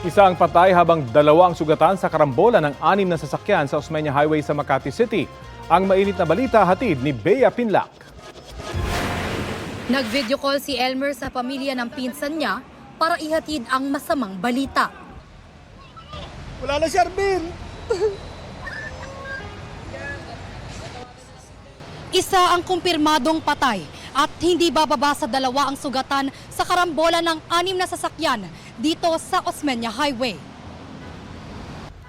Isa ang patay habang dalawa ang sugatan sa karambola ng 6 na sasakyan sa Osmeña Highway sa Makati City. Ang mainit na balita hatid ni Bea Pinlac. Nag-video call si Elmer sa pamilya ng pinsan niya para ihatid ang masamang balita. Wala na si Arvin! Isa ang kumpirmadong patay at hindi bababa sa dalawa ang sugatan sa karambola ng 6 na sasakyan dito sa Osmeña Highway.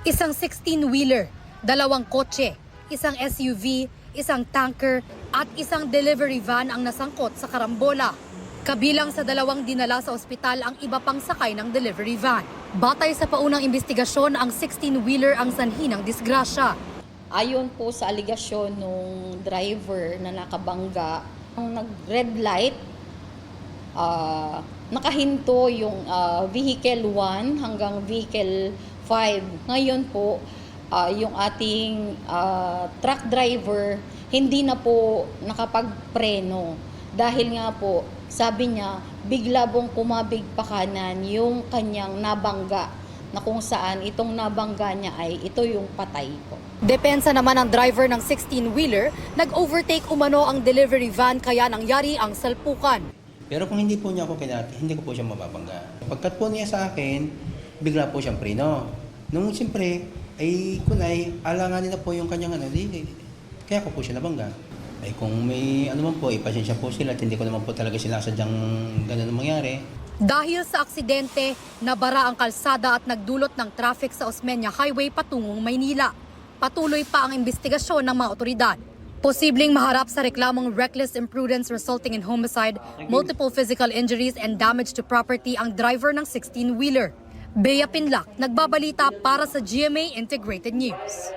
Isang 16-wheeler, 2 kotse, isang SUV, isang tanker at isang delivery van ang nasangkot sa karambola. Kabilang sa 2 dinala sa ospital ang iba pang sakay ng delivery van. Batay sa paunang investigasyon, ang 16-wheeler ang sanhi ng disgrasya. Ayon po sa aligasyon nung driver na nakabangga, ang nag-red light, nakahinto yung vehicle 1 hanggang vehicle 5. Ngayon po, yung ating truck driver hindi na po nakapagpreno dahil nga po, sabi niya, bigla pong kumabig pa kanan yung kanyang nabangga na kung saan itong nabangga niya ay ito yung patay po. Depensa naman ng driver ng 16-wheeler, nag-overtake umano ang delivery van kaya nangyari ang salpukan. Pero kung hindi po niya ako kinati, hindi ko po siya mababangga. Pagkat po niya sa akin, bigla po siyang preno. Nung siyempre, ay kunay, alanganin na po yung kanyang kaya ko po siya nabangga. Ay kung may ano man po, ipasensya po sila at hindi ko naman po talaga sinasadyang ganun mangyari. Dahil sa aksidente, nabara ang kalsada at nagdulot ng traffic sa Osmeña Highway patungong Maynila. Patuloy pa ang investigasyon ng mga otoridad. Posibleng maharap sa reklamong reckless imprudence resulting in homicide, multiple physical injuries and damage to property ang driver ng 16-wheeler. Bea Pinlac, nagbabalita para sa GMA Integrated News.